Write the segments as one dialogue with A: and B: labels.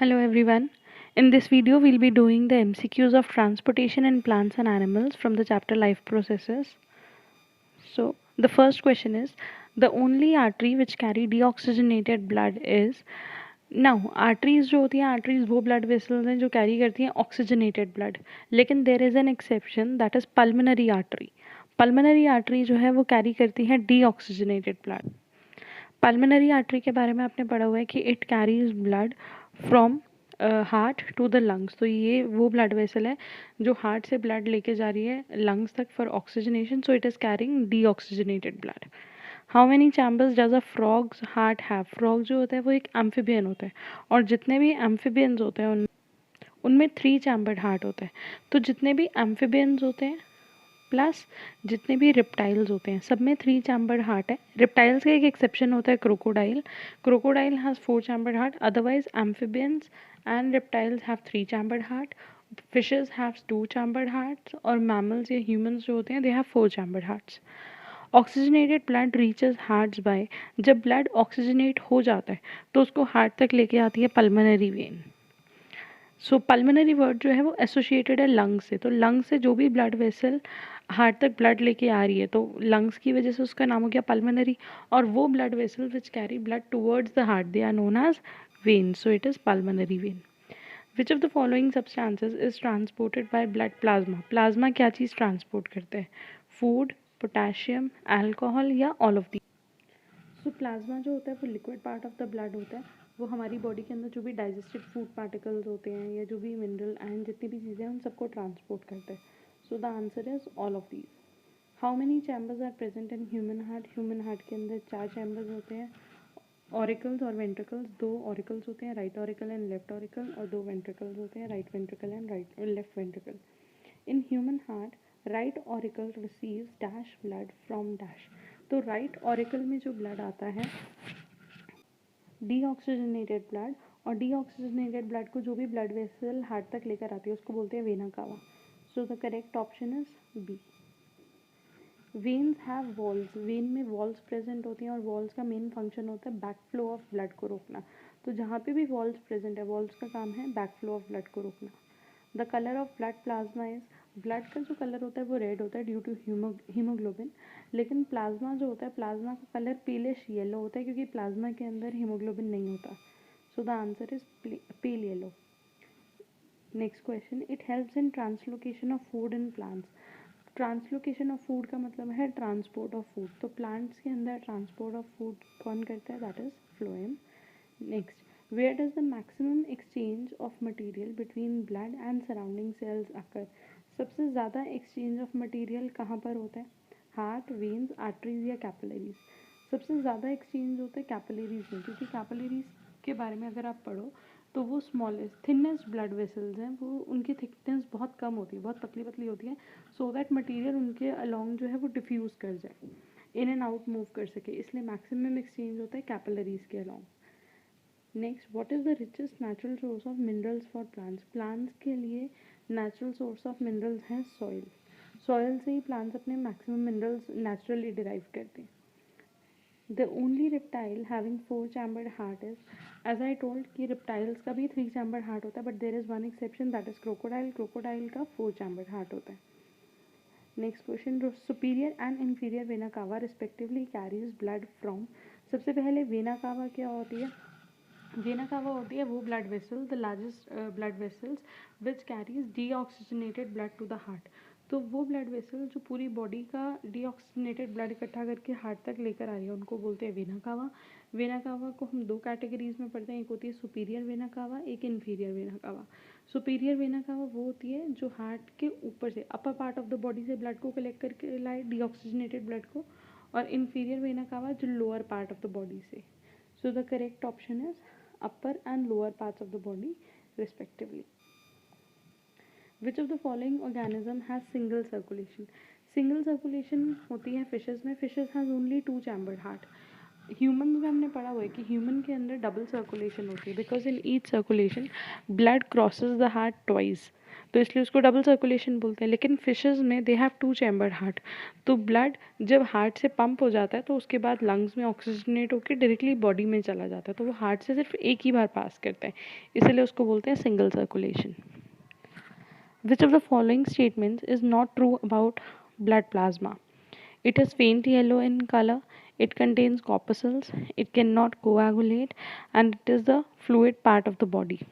A: Hello everyone. In this video, we'll be doing the MCQs of transportation in plants and animals from the chapter Life Processes. So, the first question is the only artery which carry deoxygenated blood is. Now, arteries जो होती हैं arteries वो blood vessels हैं जो carry करती हैं oxygenated blood. लेकिन there is an exception that is pulmonary artery. Pulmonary artery जो है वो carry करती है deoxygenated blood. पल्मोनरी आर्टरी के बारे में आपने पढ़ा हुआ है कि it carries blood from heart to the lungs. तो ये वो ब्लड वेसल है जो हार्ट से ब्लड लेके जा रही है लंग्स तक for oxygenation, so it is carrying deoxygenated blood. How many chambers does a frogs heart have? Frog जो होता है वो एक एम्फीबियन होता है और जितने भी एम्फीबियंस होते हैं उनमें 3 चैम्बर्ड हार्ट होता है। तो जितने भी एम्फीबियंस होते हैं प्लस जितने भी रिप्टाइल्स होते हैं सब में 3 चैम्बर्ड हार्ट है। रिप्टाइल्स का एक एक्सेप्शन होता है crocodile. Crocodile has 4 chambered heart, otherwise amphibians and reptiles have 3 chambered heart, fishes have 2 chambered hearts और मैमल्स या ह्यूमंस जो होते हैं they have 4 chambered hearts. Oxygenated blood reaches hearts by, जब ब्लड ऑक्सीजनेट हो जाता है तो उसको हार्ट तक लेके आती है पल्मोनरी वेन। सो पल्मोनरी वर्ड जो है वो एसोसिएटेड है लंग्स से। तो लंग्स से जो भी ब्लड वेसल हार्ट तक ब्लड लेके आ रही है तो लंग्स की वजह से उसका नाम हो गया पल्मोनरी। और वो blood vessel which carry blood towards the heart they are known as vein, so it is pulmonary vein. Which of the following substances is transported by blood? Plasma. Plasma क्या चीज़ ट्रांसपोर्ट करते हैं? Food, potassium, alcohol या all of the. So plasma जो होता है वो liquid part of the blood होता है। वो हमारी बॉडी के अंदर जो भी डाइजेस्टेड फूड पार्टिकल्स होते हैं या जो भी मिनरल आयन जितनी भी चीज़ें हैं उन सबको ट्रांसपोर्ट करते हैं। So the answer is all of these. How many chambers are present in human heart? Human heart के अंदर 4 चैम्बर्स होते हैं। ऑरिकल्स और वेंट्रिकल्स, 2 ऑरिकल्स होते हैं, right auricle and left auricle, और 2 वेंट्रिकल्स होते हैं, right ventricle and right left ventricle. In human heart right auricle receives dash blood from dash. तो राइट ऑरिकल में जो ब्लड आता है डीऑक्सीजनेटेड ब्लड, और डीऑक्सीजनेटेड ब्लड को जो भी ब्लड वेसल हार्ट तक लेकर आती है उसको बोलते हैं vena cava. So the correct option is B. Veins have walls, vein में वॉल्स प्रेजेंट होती हैं और वॉल्स का मेन फंक्शन होता है बैक फ्लो ऑफ ब्लड को रोकना। तो जहाँ पे भी वॉल्स प्रेजेंट है वॉल्स का काम है बैक फ्लो ऑफ ब्लड को रोकना। The colour of blood plasma is, blood का जो कलर होता है वो रेड होता है ड्यू टू हीमोग्लोबिन, लेकिन प्लाज्मा जो होता है प्लाज्मा का कलर पीलिश येलो होता है क्योंकि प्लाज्मा के अंदर हीमोग्लोबिन नहीं होता। So the answer is pale yellow. Next question, it helps in translocation of food in plants. Translocation of food का मतलब है ट्रांसपोर्ट ऑफ फूड। तो प्लांट्स के अंदर ट्रांसपोर्ट ऑफ फूड कौन करता है? That is phloem. Next, where does the maximum exchange of material between blood and surrounding cells occur? सबसे ज़्यादा एक्सचेंज ऑफ मटेरियल कहाँ पर होता है? हार्ट, वेन्स, आर्टरीज या कैपिलरीज? सबसे ज़्यादा एक्सचेंज होता है कैपिलरीज में, क्योंकि कैपिलरीज के बारे में अगर आप पढ़ो तो वो स्मॉलेस्ट थिनेस्ट ब्लड वेसल्स हैं, वो उनकी थिकनेस बहुत कम होती है, बहुत पतली पतली होती है, सो दैट मटेरियल उनके अलॉन्ग जो है वो डिफ्यूज़ कर जाए, इन एंड आउट मूव कर सके, इसलिए मैक्सिमम एक्सचेंज होता है कैपिलरीज के along. Next, what is the richest natural source of minerals for plants? Plants के लिए नेचुरल सोर्स ऑफ मिनरल्स हैं सॉइल। सॉइल से ही प्लांट्स अपने मैक्सिमम मिनरल्स नेचुरली डिराइव करते हैं। The only reptile having 4 chambered heart is, as I told कि reptiles का भी 3 chambered heart होता है, but there is one exception, that is crocodile. crocodile का 4 chambered heart होता है। Next question, superior and inferior vena cava respectively carries blood from? सबसे पहले वेना कावा क्या होती है? वेना कावा होती है वो blood vessel, the largest blood vessels which carries deoxygenated blood to the heart. तो वो ब्लड वेसल जो पूरी बॉडी का डीऑक्सीजनेटेड ब्लड इकट्ठा करके हार्ट तक लेकर आ रही है उनको बोलते हैं वेना कावा। वेना कावा को हम 2 कैटेगरीज में पढ़ते हैं, एक होती है सुपीरियर वेना कावा, एक इन्फीरियर वेना कावा। सुपीरियर वेना कावा वो होती है जो हार्ट के ऊपर से upper part of the body से ब्लड को कलेक्ट करके लाए डीऑक्सीजनेटेड ब्लड को, और इन्फीरियर वेना कावा जो lower part of the body से। So the correct option is upper and lower parts of the body respectively. Which of the following organism has single circulation? Single circulation होती है fishes में. Fishes has only 2 chambered heart. Human में हमने पढ़ा हुआ है कि ह्यूमन के अंदर डबल सर्कुलेशन होती है, because in each circulation blood crosses the heart twice. तो इसलिए उसको डबल सर्कुलेशन बोलते हैं। लेकिन फिशेस में दे हैव 2 चैम्बर्ड हार्ट, तो ब्लड जब हार्ट से पंप हो जाता है तो उसके बाद लंग्स में ऑक्सीजनेट होकर डायरेक्टली बॉडी में चला जाता है, तो वो हार्ट से सिर्फ एक ही बार पास करता है, इसलिए उसको बोलते हैं single circulation. Which of the following statements is not true about blood plasma? It is faint yellow in color, it contains corpuscles, it cannot coagulate, and it is the fluid part of the body.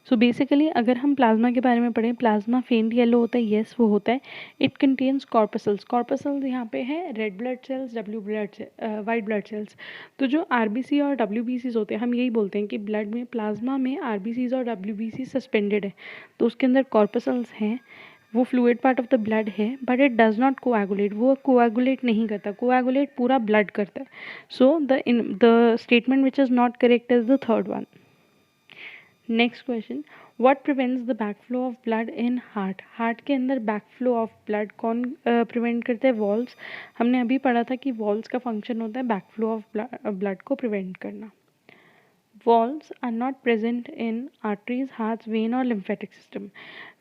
A: So basically अगर हम plasma के बारे में पढ़ें, plasma फेंट yellow होता है, yes वो होता है। इट कंटेन्स कॉर्पसल्स, कॉर्पसल्स यहाँ पे है red blood cells, white blood cells. तो जो आरबीसी और डब्ल्यूबीसीज होते हैं, हम यही बोलते हैं कि ब्लड में, प्लाज्मा में आरबीसीज और डब्ल्यूबीसी सस्पेंडेड है, तो उसके अंदर कॉर्पसल्स हैं, वो fluid part of the blood है, but it does not coagulate, वो कोएगुलेट नहीं करता, कोएगुलेट पूरा ब्लड करता है। So the statement which is not correct is the third one. Next question, what prevents the backflow of blood in heart? Heart के अंदर backflow of blood कौन prevent करते हैं? वॉल्स। हमने अभी पढ़ा था कि वॉल्स का फंक्शन होता है बैकफ्लो ऑफ ब्लड को प्रिवेंट करना। Walls are not present in arteries, heart, vein और लिम्फेटिक सिस्टम।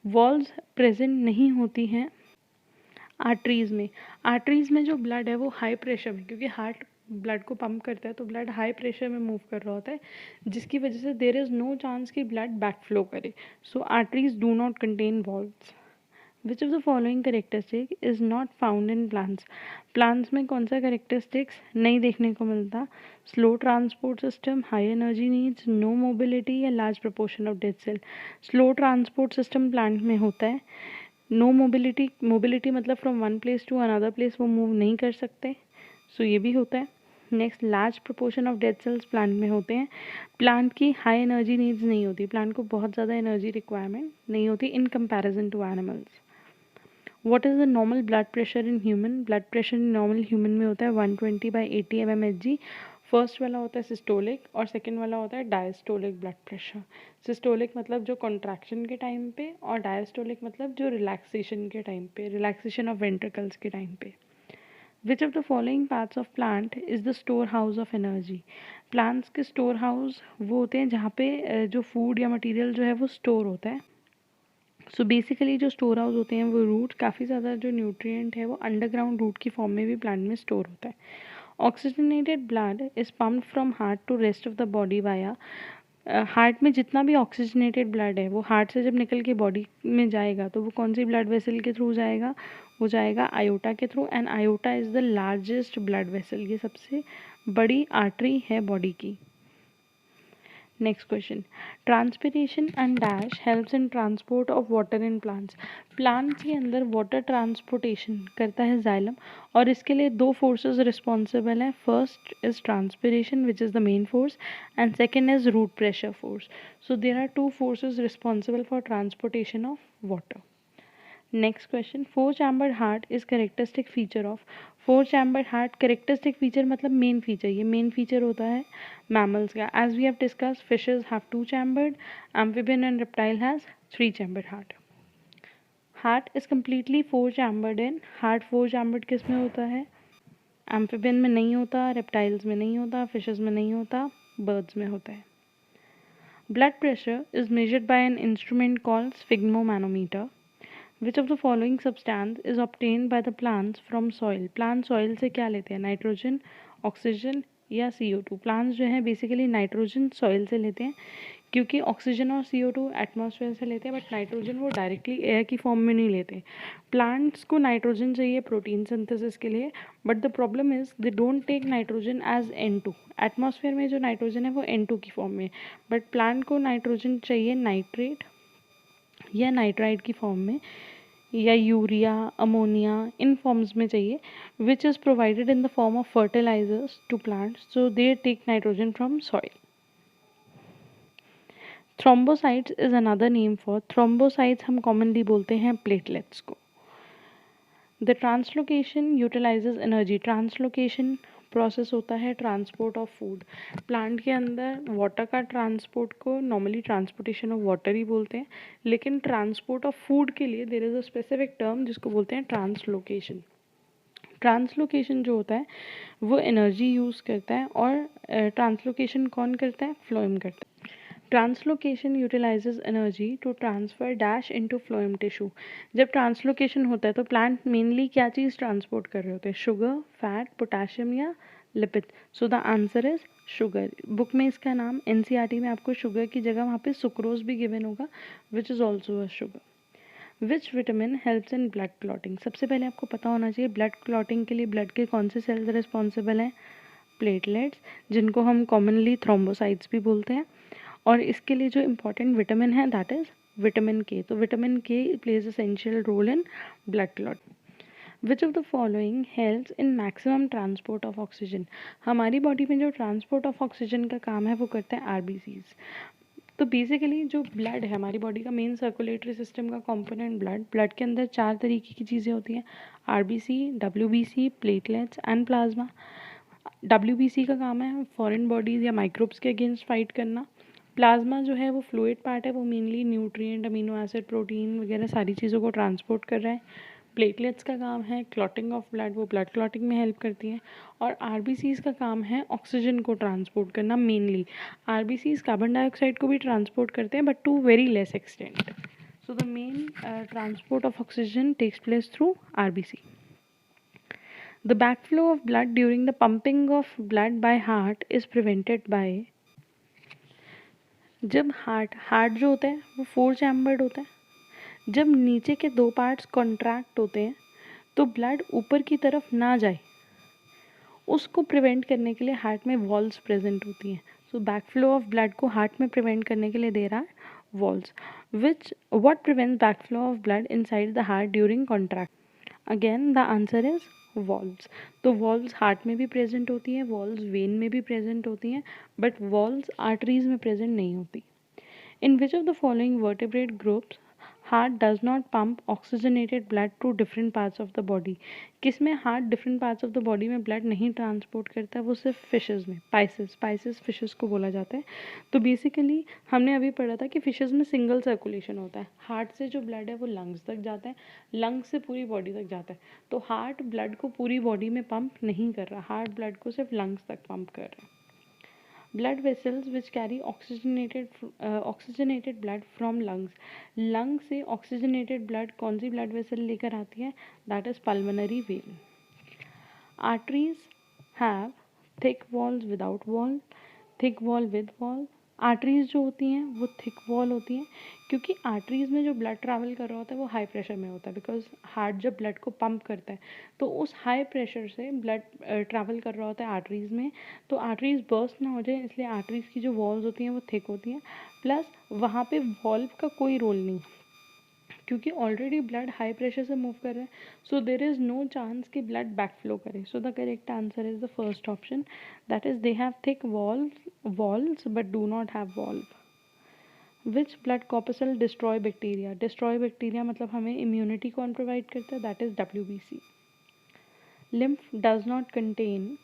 A: वॉल्स प्रेजेंट नहीं होती हैं आर्टरीज में। आर्टरीज में जो ब्लड है वो हाई प्रेशर में, क्योंकि हार्ट ब्लड को पंप करता है तो ब्लड हाई प्रेशर में मूव कर रहा होता है, जिसकी वजह से देर इज़ नो चांस कि ब्लड बैक फ्लो करे। So arteries do not contain valves. Which of the following characteristic is not found in plants? Plants में कौन सा करेक्टरिस्टिक्स नहीं देखने को मिलता? Slow transport system, high energy needs, no mobility या large proportion of dead cell. Slow transport system plant में होता है। नो मोबिलिटी, मोबिलिटी मतलब from one place to another place वो मूव नहीं कर सकते, सो ये भी होता है। Next, large proportion of dead cells plant में होते हैं। प्लांट की हाई एनर्जी नीड्स नहीं होती, प्लांट को बहुत ज़्यादा एनर्जी रिक्वायरमेंट नहीं होती in comparison to animals. What is the normal blood pressure in human? Blood pressure normal human में होता है 120/80 mmHg। फर्स्ट वाला होता है सिस्टोलिक और सेकेंड वाला होता है डायस्टोलिक ब्लड प्रेशर। सिस्टोलिक मतलब जो कॉन्ट्रैक्शन के टाइम पे, और डायस्टोलिक मतलब जो रिलैक्सेशन के टाइम पे, रिलैक्सेशन ऑफ वेंट्रिकल्स के टाइम पे। विच of the following parts of plant is the store house of energy? Plants के स्टोर हाउस वो होते हैं जहाँ पे जो फूड या मटेरियल जो है वो स्टोर होता है। सो बेसिकली जो स्टोर हाउस होते हैं वो रूट, काफ़ी ज़्यादा जो न्यूट्रिएंट है वो अंडरग्राउंड रूट की फॉर्म में भी प्लांट में स्टोर होता है। Oxygenated blood is pumped from heart to rest of the body via. Heart में जितना भी ऑक्सीजनेटेड ब्लड है वो हार्ट से जब निकल के बॉडी में जाएगा तो वो कौन सी ब्लड वेसल के थ्रू जाएगा? वो जाएगा आयोटा के through, and iota is the largest blood vessel, ये सबसे बड़ी आर्टरी है बॉडी की। Next question, transpiration and dash helps in transport of water in plants. Plants के अंदर वाटर ट्रांसपोर्टेशन करता है जाइलम, और इसके लिए दो फोर्सेस रिस्पॉन्सिबल हैं। First is transpiration which is the main force, and second is root pressure force. So there are two forces responsible for transportation of water. Next question, four chambered heart is characteristic feature of? Four chambered heart characteristic feature मतलब main feature, ये main feature होता है mammals का। As we have discuss, fishes have two chambered, amphibian and reptile has three chambered heart. Heart is completely four chambered in, heart four chambered किस में होता है? Amphibian में नहीं होता, रेप्टाइल्स में नहीं होता, फिशेस में नहीं होता, बर्ड्स में होता है। Blood pressure is measured by an instrument called sphygmomanometer. Which of the following substance is obtained by the plants from soil? Plant soil से क्या लेते हैं? नाइट्रोजन, ऑक्सीजन या CO2? प्लांट्स जो हैं बेसिकली नाइट्रोजन सॉइल से लेते हैं, क्योंकि ऑक्सीजन और CO2 एटमॉस्फेयर से लेते हैं, बट नाइट्रोजन वो डायरेक्टली एयर की फॉर्म में नहीं लेते। प्लांट्स को नाइट्रोजन चाहिए प्रोटीन सिंथेसिस के लिए, but the problem is they don't take nitrogen as N2। Atmosphere में जो नाइट्रोजन है वो N2 की फॉर्म में, बट प्लांट को नाइट्रोजन चाहिए नाइट्रेट या नाइट्राइड की फॉर्म में, या यूरिया, अमोनिया, इन फॉर्म्स में चाहिए, which is provided in the form of fertilisers to plants, so they take nitrogen from soil. Thrombocytes is another name for, thrombocytes हम कॉमनली बोलते हैं प्लेटलेट्स को। The translocation utilises energy, translocation process होता है transport of food. Plant के अंदर water का transport को नॉर्मली ट्रांसपोर्टेशन ऑफ वाटर ही बोलते हैं, लेकिन ट्रांसपोर्ट ऑफ फूड के लिए there is a specific term जिसको बोलते हैं ट्रांसलोकेशन। ट्रांसलोकेशन जो होता है वो एनर्जी यूज़ करता है, और ट्रांसलोकेशन कौन करता है? फ्लोएम करता है। Translocation utilises energy to transfer dash into phloem tissue. जब ट्रांसलोकेशन होता है तो प्लांट मेनली क्या चीज़ ट्रांसपोर्ट कर रहे होते हैं, शुगर, फैट, पोटेशियम या lipid. So the answer is sugar. Book में इसका नाम एनसीईआरटी में आपको शुगर की जगह वहाँ पे सुक्रोज भी गिवन होगा, which is also a sugar. Which vitamin helps in blood clotting. सबसे पहले आपको पता होना चाहिए ब्लड क्लॉटिंग के लिए ब्लड के कौन से सेल्स रिस्पॉन्सिबल हैं, प्लेटलेट्स, जिनको हम कॉमनली थ्रोम्बोसाइट्स भी बोलते हैं। और इसके लिए जो इम्पॉर्टेंट विटामिन है दैट इज विटामिन के। तो vitamin K plays essential role in blood clot. Which of the following helps in maximum transport of oxygen. हमारी बॉडी में जो ट्रांसपोर्ट ऑफ ऑक्सीजन का काम है वो करते हैं आरबीसीज। तो बेसिकली जो ब्लड है हमारी बॉडी का मेन सर्कुलेटरी सिस्टम का कंपोनेंट ब्लड के अंदर 4 तरीके की चीज़ें होती हैं, RBC, WBC, platelets and plasma. WBC का काम है फॉरेन बॉडीज़ या माइक्रोब्स के अगेंस्ट फाइट करना। प्लाज्मा जो है वो फ्लूइड पार्ट है, वो mainly nutrient, amino acid, protein वगैरह सारी चीज़ों को ट्रांसपोर्ट कर रहा है। प्लेटलेट्स का काम है क्लॉटिंग ऑफ ब्लड, वो ब्लड क्लॉटिंग में हेल्प करती हैं। और आरबीसीज का काम है ऑक्सीजन को ट्रांसपोर्ट करना मेनली। आरबीसीज कार्बन डाइऑक्साइड को भी ट्रांसपोर्ट करते हैं but to very less extent. So the main transport of oxygen takes place through RBC. The backflow of blood during the pumping of blood by heart is prevented by। जब heart जो होता है वो 4 chambered होता है। जब नीचे के 2 पार्ट्स कॉन्ट्रैक्ट होते हैं तो ब्लड ऊपर की तरफ ना जाए, उसको प्रिवेंट करने के लिए हार्ट में वॉल्व्स प्रेजेंट होती हैं। सो बैकफ्लो ऑफ ब्लड को हार्ट में प्रिवेंट करने के लिए दे रहा है valves. What prevents backflow of blood inside the heart during contract. Again the answer is valves. तो वॉल्व्स हार्ट में भी प्रेजेंट होती हैं, वॉल्व्स वेन में भी प्रेजेंट होती हैं, बट वॉल्व्स आर्टरीज में प्रेजेंट नहीं होती। In which of the following vertebrate groups heart does not pump oxygenated blood to different parts of the body. किसमें heart different parts of the body में blood नहीं transport करता है, वो सिर्फ फिशेज में, पाइसेस फिशेज को बोला जाता है। तो बेसिकली हमने अभी पढ़ा था कि फिशेज में सिंगल सर्कुलेशन होता है, हार्ट से जो ब्लड है वो लंग्स तक जाता है, लंग्स से पूरी बॉडी तक जाता है। तो हार्ट ब्लड को पूरी बॉडी में पंप नहीं कर रहा, हार्ट ब्लड को सिर्फ लंग्स तक पंप कर रहा है। Blood vessels which carry oxygenated blood from lungs. Lung से ऑक्सीजनेटेड ब्लड कौन सी ब्लड वेसल लेकर आती है, that is pulmonary vein. Arteries have thick walls without wall, thick wall with wall. Arteries जो होती हैं वो थिक वॉल होती हैं क्योंकि आर्टरीज में जो ब्लड ट्रैवल कर रहा होता है वो हाई प्रेशर में होता है, बिकॉज हार्ट जब ब्लड को पंप करता है तो उस हाई प्रेशर से ब्लड ट्रैवल कर रहा होता है आर्टरीज में। तो आर्टरीज बर्स्ट ना हो जाए इसलिए आर्टरीज की जो वॉल्स होती हैं वो थिक होती हैं। प्लस वहाँ पे वॉल्व का कोई रोल नहीं क्योंकि ऑलरेडी ब्लड हाई प्रेशर से मूव कर रहा है, सो देर इज़ नो चांस कि ब्लड बैकफ्लो करे। सो the correct answer is the first option, that is they have thick walls but do not have valve. Which blood corpuscle destroy bacteria. Destroy bacteria मतलब हमें immunity कौन provide करता है, that is WBC. Lymph does not contain.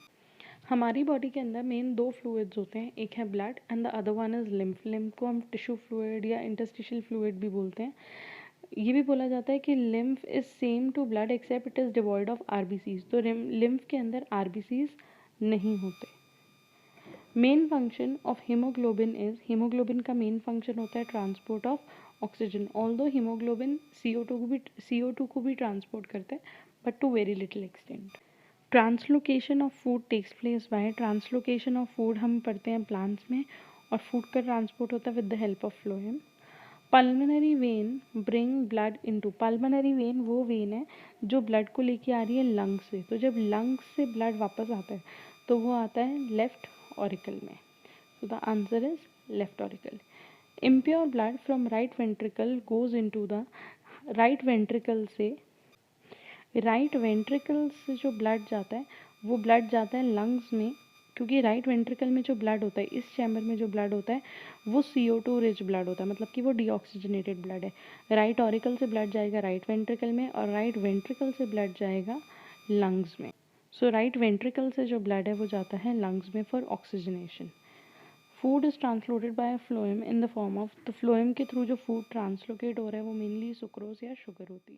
A: हमारी body के अंदर main 2 fluids होते हैं, एक है blood and the other one is lymph. Lymph को हम टिश्यू फ्लूइड या इंटरस्टिशियल फ्लूइड भी बोलते हैं। ये भी बोला जाता है कि lymph is same to blood except it is devoid of RBCs. तो लिम्फ के अंदर आरबीसीज नहीं होते। Main function of haemoglobin is, haemoglobin का मेन फंक्शन होता है transport of oxygen. Although haemoglobin CO2 को भी ट्रांसपोर्ट करता है but to very little extent. Translocation of food takes place by. Translocation of food हम पढ़ते हैं प्लांट्स में और फूड का ट्रांसपोर्ट होता है with the help of phloem. Pulmonary vein bring blood into. Pulmonary vein वो वेन है जो ब्लड को लेके आ रही है लंग्स से। तो जब लंग्स से ब्लड वापस आता है तो वो आता है लेफ्ट ऑरिकल में। So the answer is left auricle. Impure blood from right ventricle goes into the. Right ventricle से जो ब्लड जाता है वो ब्लड जाता है लंग्स में, क्योंकि राइट वेंट्रिकल में जो ब्लड होता है, इस चैम्बर में जो ब्लड होता है वो CO2 रिच ब्लड होता है, मतलब कि वो डीऑक्सीजनेटेड ब्लड है। राइट ऑरिकल से ब्लड जाएगा राइट वेंट्रिकल में और राइट वेंट्रिकल से ब्लड जाएगा लंग्स में। सो राइट वेंट्रिकल से जो ब्लड है वो जाता है लंग्स में for oxygenation. Food is translocated by phloem in the form of. तो फ्लोएम के थ्रू जो फूड ट्रांसलोकेट हो रहा है वो मेनली सुक्रोज या शुगर होती है।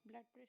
A: Blood pressure